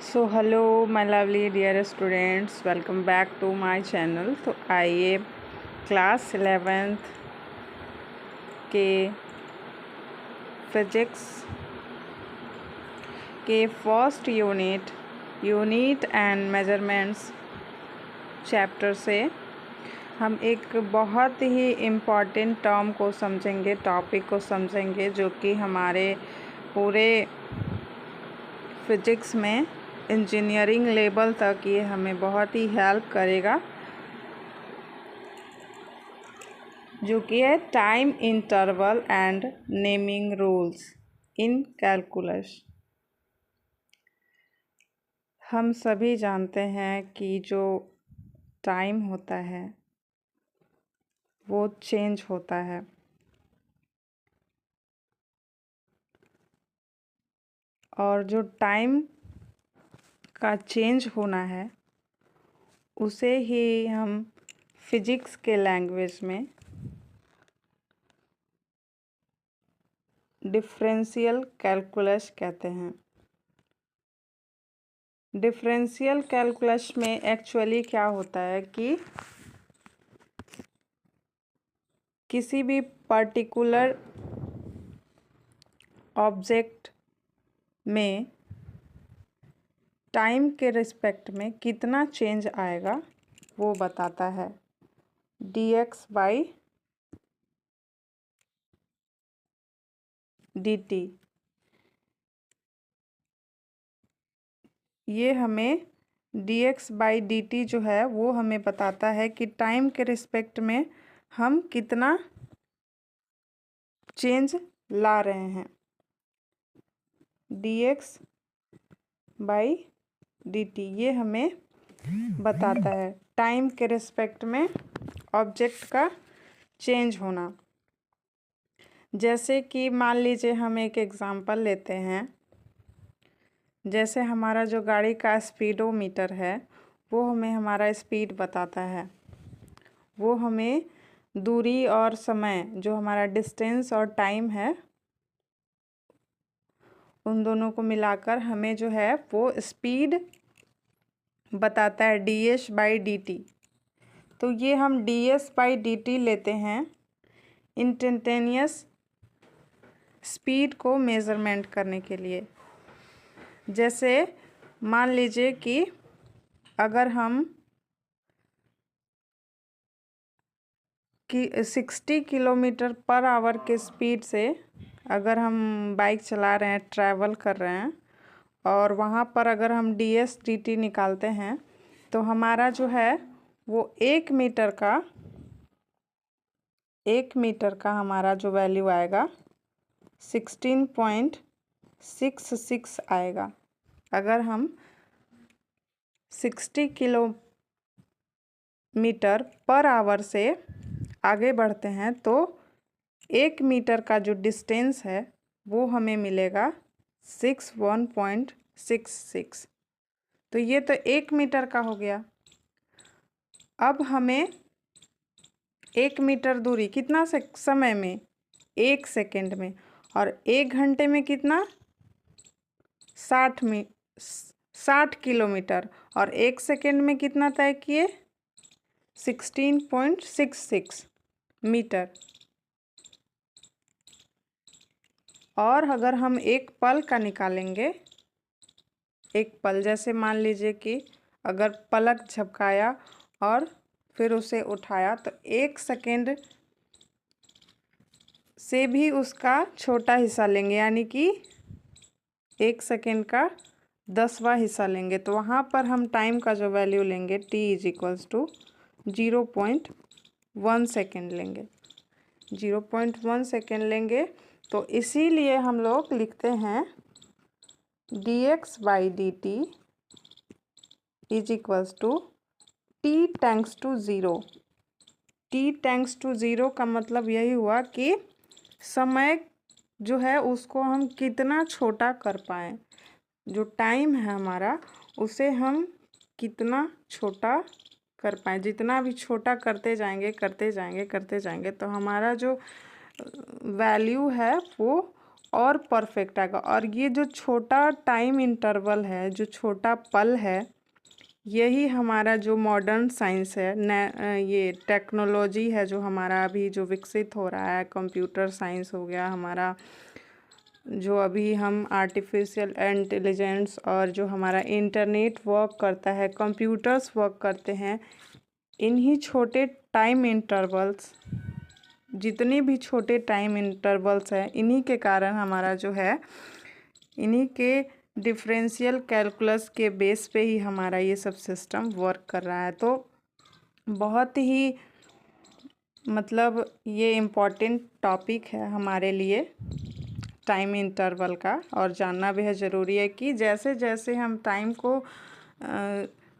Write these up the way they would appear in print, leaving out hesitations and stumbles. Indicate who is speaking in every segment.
Speaker 1: So hello my lovely dear students, welcome back to my channel. तो आइए class 11th के physics के first unit and measurements chapter से हम एक बहुत ही इम्पॉर्टेंट टर्म को समझेंगे, टॉपिक को समझेंगे, जो कि हमारे पूरे फिजिक्स में इंजीनियरिंग लेवल तक ये हमें बहुत ही हेल्प करेगा, जो कि है time interval and naming rules in calculus. हम सभी जानते हैं कि जो टाइम होता है वो चेंज होता है, और जो टाइम का चेंज होना है उसे ही हम फिजिक्स के लैंग्वेज में डिफरेंशियल कैलकुलस कहते हैं। डिफरेंशियल कैलकुलस में एक्चुअली क्या होता है कि किसी भी पर्टिकुलर ऑब्जेक्ट में टाइम के रिस्पेक्ट में कितना चेंज आएगा वो बताता है। dx बाई dt ये हमें dx बाई dt जो है वो हमें बताता है कि टाइम के रिस्पेक्ट में हम कितना चेंज ला रहे हैं। dx बाई dt ये हमें बताता है टाइम के रिस्पेक्ट में ऑब्जेक्ट का चेंज होना। जैसे कि मान लीजिए हम एक एग्ज़ाम्पल लेते हैं, जैसे हमारा जो गाड़ी का स्पीडोमीटर है वो हमें हमारा स्पीड बताता है। वो हमें दूरी और समय, जो हमारा डिस्टेंस और टाइम है, उन दोनों को मिलाकर हमें जो है वो स्पीड बताता है ds बाई dt। तो ये हम ds बाई dt लेते हैं इंस्टेंटेनियस स्पीड को मेज़रमेंट करने के लिए। जैसे मान लीजिए कि अगर हम 60 किलोमीटर पर आवर के स्पीड से अगर हम बाइक चला रहे हैं, ट्रैवल कर रहे हैं, और वहाँ पर अगर हम ds dt निकालते हैं तो हमारा जो है वो 1 मीटर का हमारा जो वैल्यू आएगा 16.66 आएगा। अगर हम 60 किलोमीटर पर आवर से आगे बढ़ते हैं तो 1 मीटर का जो डिस्टेंस है वो हमें मिलेगा 61.66। तो ये तो 1 मीटर का हो गया। अब हमें 1 मीटर दूरी कितना समय में, 1 सेकेंड में, और 1 घंटे में कितना 60 किलोमीटर, और 1 सेकेंड में कितना तय किए 16.66 मीटर। और अगर हम एक पल का निकालेंगे, एक पल जैसे मान लीजिए कि अगर पलक झपकाया और फिर उसे उठाया तो 1 सेकेंड से भी उसका छोटा हिस्सा लेंगे, यानी कि 1 सेकेंड का 10वां हिस्सा लेंगे, तो वहाँ पर हम टाइम का जो वैल्यू लेंगे t is equals to 0.1 second लेंगे। 0.1 सेकेंड लेंगे तो इसीलिए हम लोग लिखते हैं dx by dt is equals to t tends to 0। t tends to 0 का मतलब यही हुआ कि समय जो है उसको हम कितना छोटा कर पाएँ, जो टाइम है हमारा उसे हम कितना छोटा कर पाएँ। जितना भी छोटा करते जाएंगे तो हमारा जो वैल्यू है वो और परफेक्ट आएगा। और ये जो छोटा टाइम इंटरवल है, जो छोटा पल है, यही हमारा जो मॉडर्न साइंस है, ये टेक्नोलॉजी है जो हमारा अभी जो विकसित हो रहा है, कंप्यूटर साइंस हो गया हमारा, जो अभी हम आर्टिफिशियल इंटेलिजेंस और जो हमारा इंटरनेट वर्क करता है, कंप्यूटर्स वर्क करते हैं, इन्हीं छोटे टाइम इंटरवल्स, जितने भी छोटे टाइम इंटरवल्स हैं, इन्हीं के कारण हमारा जो है, इन्हीं के डिफरेंशियल कैलकुलस के बेस पे ही हमारा ये सब सिस्टम वर्क कर रहा है। तो बहुत ही मतलब ये इम्पॉर्टेंट टॉपिक है हमारे लिए टाइम इंटरवल का, और जानना बेहद ज़रूरी है कि जैसे जैसे हम टाइम को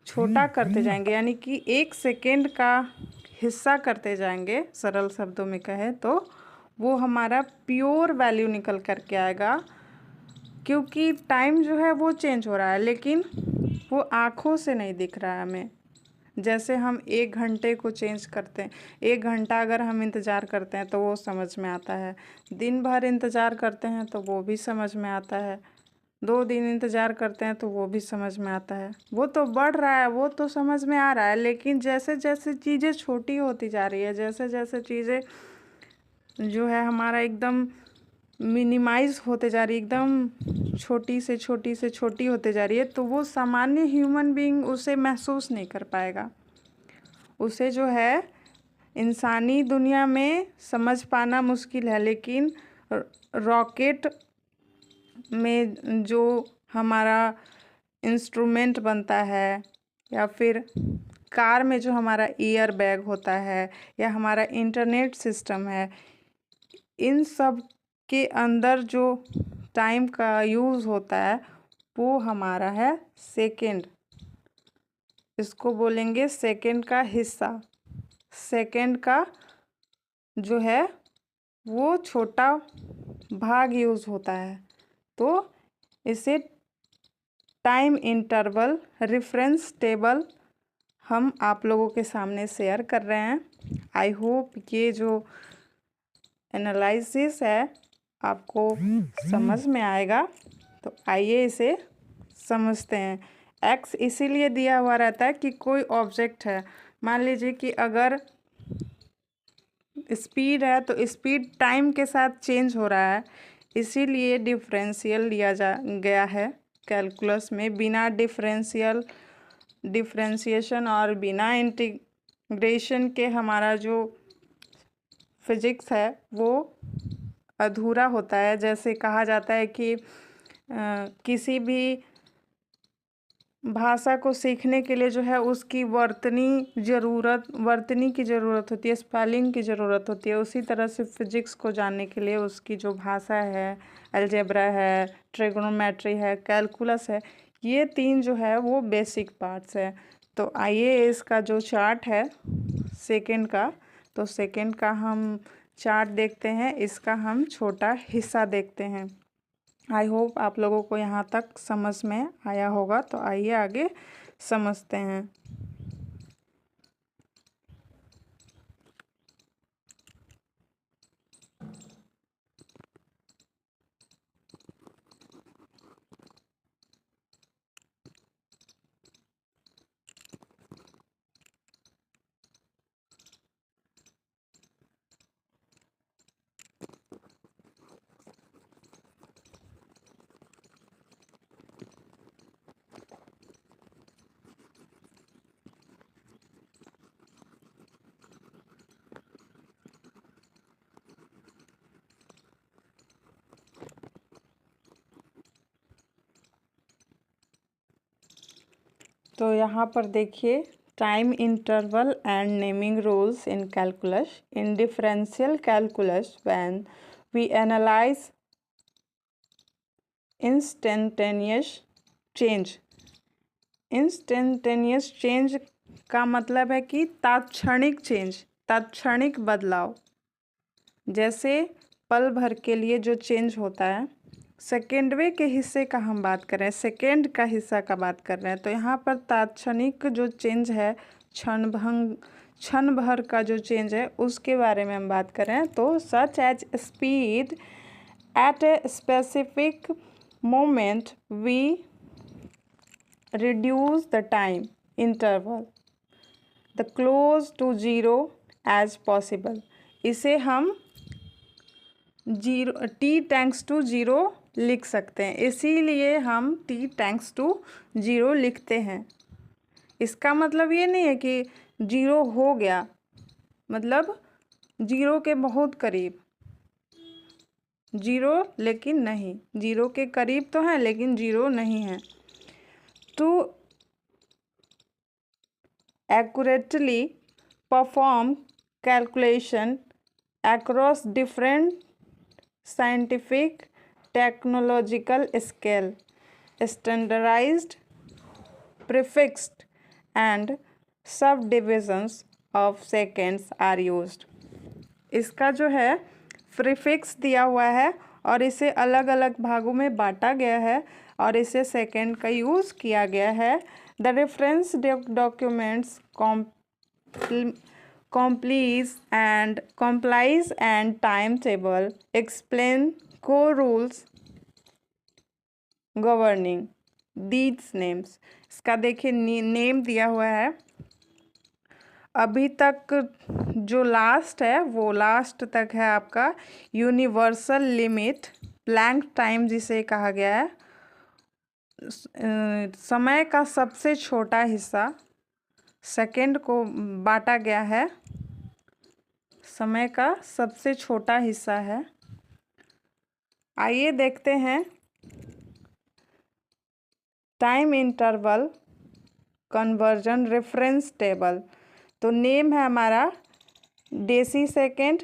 Speaker 1: छोटा करते जाएंगे, यानी कि 1 सेकेंड का हिस्सा करते जाएंगे, सरल शब्दों में कहें तो, वो हमारा प्योर वैल्यू निकल करके आएगा। क्योंकि टाइम जो है वो चेंज हो रहा है, लेकिन वो आँखों से नहीं दिख रहा है हमें। जैसे हम 1 घंटे को चेंज करते हैं, 1 घंटा अगर हम इंतज़ार करते हैं तो वो समझ में आता है, दिन भर इंतज़ार करते हैं तो वो भी समझ में आता है, 2 दिन इंतज़ार करते हैं तो वो भी समझ में आता है। वो तो बढ़ रहा है, वो तो समझ में आ रहा है, लेकिन जैसे जैसे चीज़ें छोटी होती जा रही है, जैसे जैसे चीज़ें जो है हमारा एकदम मिनिमाइज़ होते जा रही है, एकदम छोटी से छोटी होते जा रही है, तो वो सामान्य ह्यूमन बीइंग उसे महसूस नहीं कर पाएगा। उसे जो है इंसानी दुनिया में समझ पाना मुश्किल है, लेकिन रॉकेट में जो हमारा इंस्ट्रूमेंट बनता है, या फिर कार में जो हमारा एयर बैग होता है, या हमारा इंटरनेट सिस्टम है, इन सब के अंदर जो टाइम का यूज़ होता है वो हमारा है सेकंड। इसको बोलेंगे सेकंड का हिस्सा। सेकंड का जो है वो छोटा भाग यूज़ होता है, तो इसे टाइम इंटरवल रेफरेंस टेबल हम आप लोगों के सामने शेयर कर रहे हैं। आई होप ये जो एनालिसिस है आपको समझ में आएगा। तो आइए इसे समझते हैं। एक्स इसीलिए दिया हुआ रहता है कि कोई ऑब्जेक्ट है, मान लीजिए कि अगर स्पीड है तो स्पीड टाइम के साथ चेंज हो रहा है, इसीलिए डिफरेंशियल लिया गया है कैलकुलस में। बिना डिफरेंशिएशन और बिना इंटीग्रेशन के हमारा जो फिजिक्स है वो अधूरा होता है। जैसे कहा जाता है कि किसी भी भाषा को सीखने के लिए जो है उसकी वर्तनी की ज़रूरत होती है, स्पेलिंग की ज़रूरत होती है। उसी तरह से फिजिक्स को जानने के लिए उसकी जो भाषा है, अलजेब्रा है, ट्रिग्नोमेट्री है, कैलकुलस है, ये 3 जो है वो बेसिक पार्ट्स है। तो आइए इसका जो चार्ट है सेकंड का, तो सेकंड का हम चार्ट देखते हैं, इसका हम छोटा हिस्सा देखते हैं। आई होप आप लोगों को यहाँ तक समझ में आया होगा। तो आइए आगे समझते हैं। तो यहाँ पर देखिए, time interval and naming rules in calculus. In differential calculus when we analyse instantaneous change. Instantaneous change का मतलब है कि तात्क्षणिक चेंज, तात्क्षणिक बदलाव। जैसे पल भर के लिए जो चेंज होता है, सेकेंडवे के हिस्से का हम बात कर रहे हैं, सेकेंड का हिस्सा का बात कर रहे हैं। तो यहाँ पर तात्क्षणिक जो चेंज है, क्षण भर का जो चेंज है, उसके बारे में हम बात कर रहे हैं। तो such as speed At a specific moment we reduce the time interval the close to zero as possible। इसे हम zero t tends to zero लिख सकते हैं, इसीलिए हम t टेंड्स टू ज़ीरो लिखते हैं। इसका मतलब ये नहीं है कि ज़ीरो हो गया, मतलब ज़ीरो के बहुत करीब, ज़ीरो लेकिन नहीं, ज़ीरो के करीब तो है लेकिन ज़ीरो नहीं है। To accurately perform calculation across different scientific technological scale, standardized prefixed and subdivisions of seconds are used। इसका जो है प्रीफिक्स दिया हुआ है और इसे अलग अलग भागों में बांटा गया है और इसे सेकंड का यूज़ किया गया है। The reference documents complies and timetable explain core rules governing these names। इसका देखिए नेम दिया हुआ है, अभी तक जो लास्ट है वो लास्ट तक है आपका यूनिवर्सल लिमिट ब्लैंक टाइम जिसे कहा गया है। समय का सबसे छोटा हिस्सा सेकंड को बांटा गया है, समय का सबसे छोटा हिस्सा है। आइए देखते हैं time interval conversion reference table. तो नेम है हमारा deci second.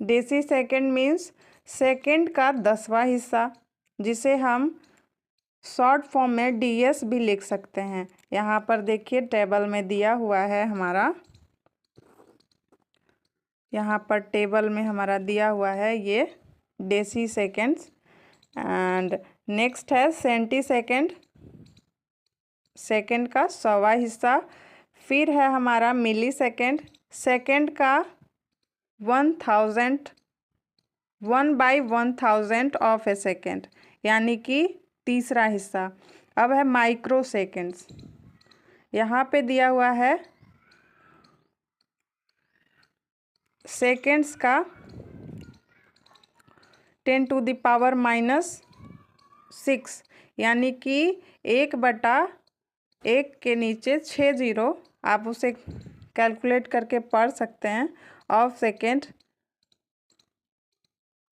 Speaker 1: Deci second means second का 10वां हिस्सा, जिसे हम शॉर्ट फॉर्म में डीएस भी लिख सकते हैं। यहाँ पर देखिए टेबल में दिया हुआ है हमारा, यहाँ पर टेबल में हमारा दिया हुआ है ये डेसी सेकेंड्स। एंड नेक्स्ट है सेंटी सेकेंड, सेकेंड का 100वां हिस्सा। फिर है हमारा मिली सेकेंड, सेकेंड का 1000 1/1000 ऑफ ए सेकेंड, यानी कि तीसरा हिस्सा। अब है माइक्रो सेकेंड्स, यहाँ पे दिया हुआ है सेकेंड्स का 10⁻⁻⁶, यानी कि 1/1 के नीचे 6 जीरो, आप उसे कैलकुलेट करके पढ़ सकते हैं, ऑफ सेकेंड।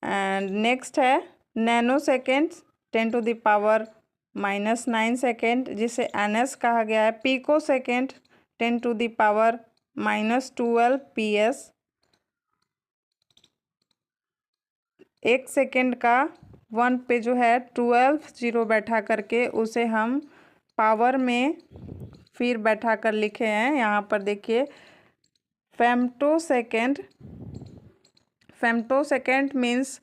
Speaker 1: एंड नेक्स्ट है नैनो सेकेंड्स 10⁻⁻⁹ सेकेंड, जिसे एनएस कहा गया है। Pico second 10⁻⁻12 PS. 1 सेकेंड का 1 पे जो है 12 जीरो बैठा करके उसे हम पावर में फिर बैठा कर लिखे हैं। यहाँ पर देखिए femto second, femto second means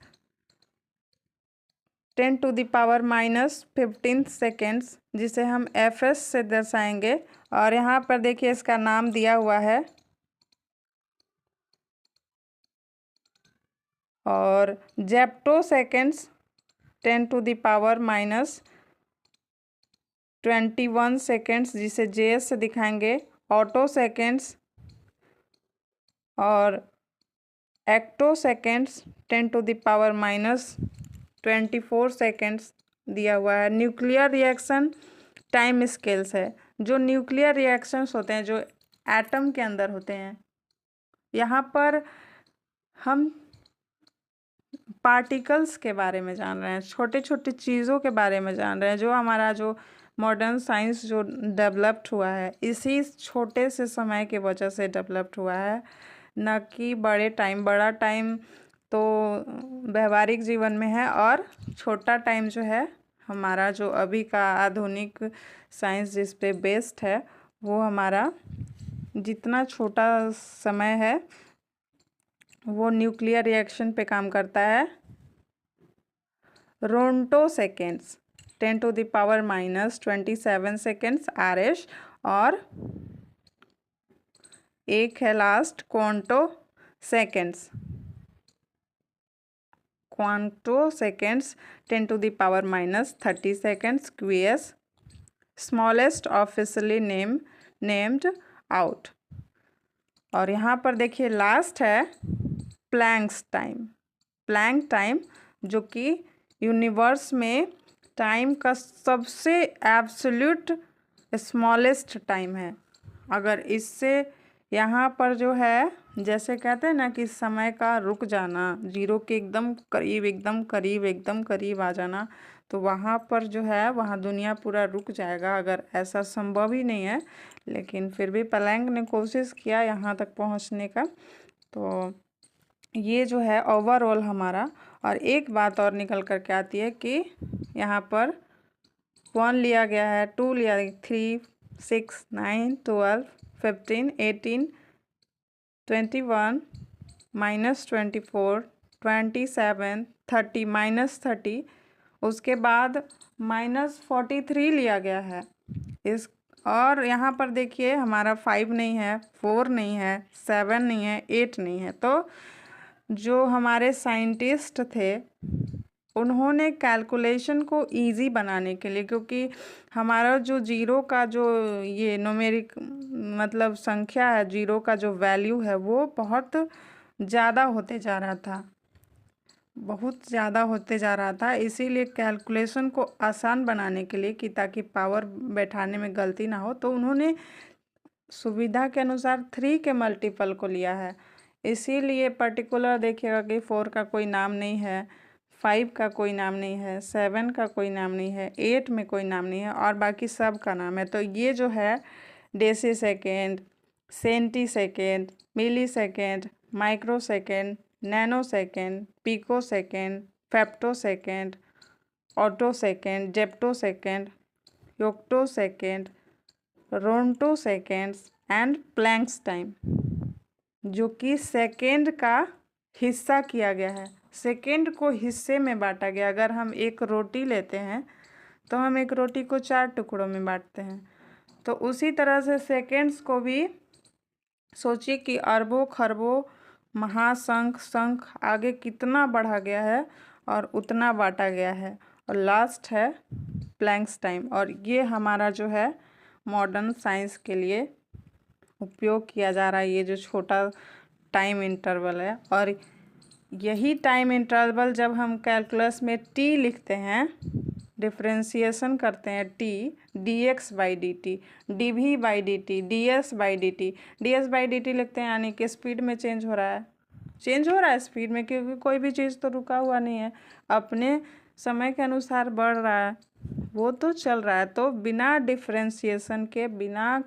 Speaker 1: 10⁻⁻15 seconds, जिसे हम एफएस से दर्शाएंगे। और यहाँ पर देखिए इसका नाम दिया हुआ है। और जेप्टो सेकेंड्स 10⁻21 सेकेंड्स, जिसे जेएस से दिखाएंगे। ऑटो सेकेंड्स और एक्टो सेकेंड्स 10⁻24 सेकेंड्स दिया हुआ है। न्यूक्लियर रिएक्शन टाइम स्केल्स है, जो न्यूक्लियर रिएक्शंस होते हैं जो एटम के अंदर होते हैं। यहाँ पर हम पार्टिकल्स के बारे में जान रहे हैं, छोटे छोटे चीज़ों के बारे में जान रहे हैं, जो हमारा जो मॉडर्न साइंस जो डेवलप्ड हुआ है इसी छोटे से समय की वजह से डेवलप्ड हुआ है, न कि बड़े टाइम। बड़ा टाइम तो व्यवहारिक जीवन में है और छोटा टाइम जो है हमारा जो अभी का आधुनिक साइंस जिस पे बेस्ड है, वो हमारा जितना छोटा समय है वो न्यूक्लियर रिएक्शन पे काम करता है। रोंटो सेकेंड्स 10⁻⁻27 सेकेंड्स आरएश। और एक है last क्वांटो seconds, femtoseconds 10 to the power minus 30 seconds QS smallest officially named out। और यहाँ पर देखिए लास्ट है प्लैंक्स टाइम जो कि यूनिवर्स में टाइम का सबसे एब्सोल्यूट स्मॉलेस्ट टाइम है। अगर इससे यहाँ पर जो है जैसे कहते हैं ना कि समय का रुक जाना, जीरो के एकदम करीब आ जाना, तो वहाँ पर जो है वहाँ दुनिया पूरा रुक जाएगा। अगर ऐसा संभव ही नहीं है, लेकिन फिर भी प्लैंक ने कोशिश किया यहाँ तक पहुँचने का। तो ये जो है ओवरऑल हमारा। और एक बात और निकल कर के आती है कि यहाँ पर 1 लिया गया है, 2 लिया, 3, 6, 9, 12, 15, 18, 21, -24, 27, 30, -30, उसके बाद -43 लिया गया है इस। और यहाँ पर देखिए हमारा 5 नहीं है, 4 नहीं है, 7 नहीं है, 8 नहीं है। तो जो हमारे साइंटिस्ट थे उन्होंने कैलकुलेशन को इजी बनाने के लिए, क्योंकि हमारा जो जीरो का जो ये न्यूमेरिक मतलब संख्या है, जीरो का जो वैल्यू है वो बहुत ज़्यादा होते जा रहा था, इसीलिए कैलकुलेशन को आसान बनाने के लिए कि ताकि पावर बैठाने में गलती ना हो, तो उन्होंने सुविधा के अनुसार 3 के मल्टीपल को लिया है। इसीलिए पर्टिकुलर देखिएगा कि 4 का कोई नाम नहीं है, 5 का कोई नाम नहीं है, 7 का कोई नाम नहीं है, 8 में कोई नाम नहीं है, और बाकी सब का नाम है। तो ये जो है deci second, centi second, milli second, micro second, nano second, pico second, femto second, atto second, zepto second, yocto second, ronto seconds and Planck's time, जो कि सेकेंड का हिस्सा किया गया है। सेकेंड को हिस्से में बांटा गया। अगर हम एक रोटी लेते हैं तो हम एक रोटी को 4 टुकड़ों में बांटते हैं। तो उसी तरह से सेकेंड्स को भी सोचिए कि अरबों खरबों महाशंख आगे कितना बढ़ा गया है और उतना बांटा गया है। और लास्ट है प्लैंक्स टाइम, और ये हमारा जो है मॉडर्न साइंस के लिए उपयोग किया जा रहा है, ये जो छोटा टाइम इंटरवल है। और यही टाइम इंटरवल जब हम कैलकुलस में टी लिखते हैं, डिफ्रेंशिएशन करते हैं T, dx/dt, dv/dt, ds/dt, ds/dt लिखते हैं, यानी कि स्पीड में चेंज हो रहा है स्पीड में, क्योंकि कोई भी चीज़ तो रुका हुआ नहीं है, अपने समय के अनुसार बढ़ रहा है, वो तो चल रहा है। तो बिना डिफ्रेंशिएशन के, बिना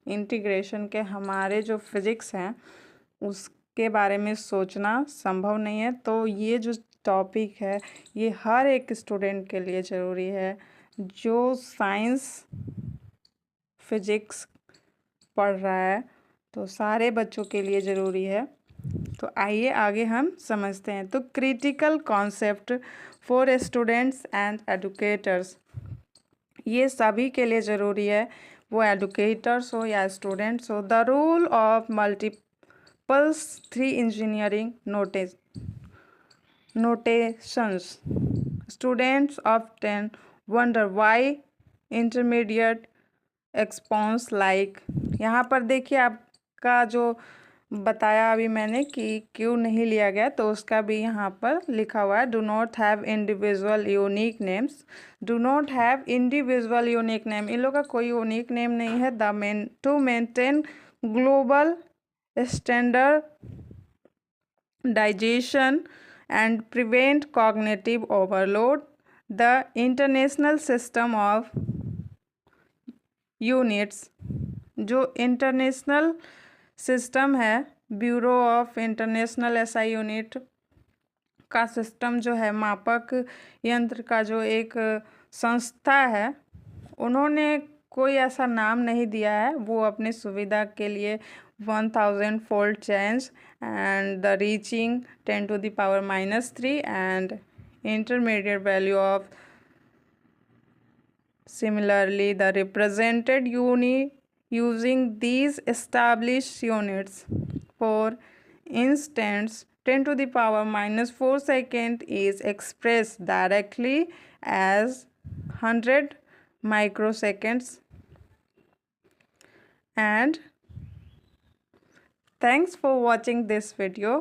Speaker 1: इंटीग्रेशन के हमारे जो फिज़िक्स हैं उसके बारे में सोचना संभव नहीं है। तो ये जो टॉपिक है ये हर एक स्टूडेंट के लिए ज़रूरी है जो साइंस फिजिक्स पढ़ रहा है, तो सारे बच्चों के लिए ज़रूरी है। तो आइए आगे हम समझते हैं। तो critical concept for students and educators, ये सभी के लिए ज़रूरी है, वो एडुकेटर्स हो या स्टूडेंट्स हो। The rule of multiples 3 engineering notations. Students often wonder why intermediate exponents like, यहाँ पर देखिए आपका जो बताया अभी मैंने कि क्यों नहीं लिया गया, तो उसका भी यहाँ पर लिखा हुआ है। Do not have individual unique names, do not have individual unique name, इन लोगों का कोई यूनिक नेम नहीं है। To maintain global standardisation and prevent cognitive overload, the international system of units, जो इंटरनेशनल सिस्टम है, bureau of international SI unit का system जो है, मापक यंत्र का जो एक संस्था है, उन्होंने कोई ऐसा नाम नहीं दिया है, वो अपनी सुविधा के लिए 1000-fold change and the reaching 10 to the power -3 and intermediate value of similarly the represented unit using these established units. For instance, 10 to the power minus 4 second is expressed directly as 100 microseconds. And thanks for watching this video.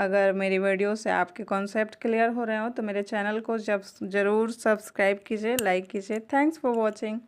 Speaker 1: अगर मेरी video से आपके concept clear हो रहे हो तो मेरे channel को ज़रूर सब्सक्राइब कीजिए, लाइक कीजिए। Thanks for watching.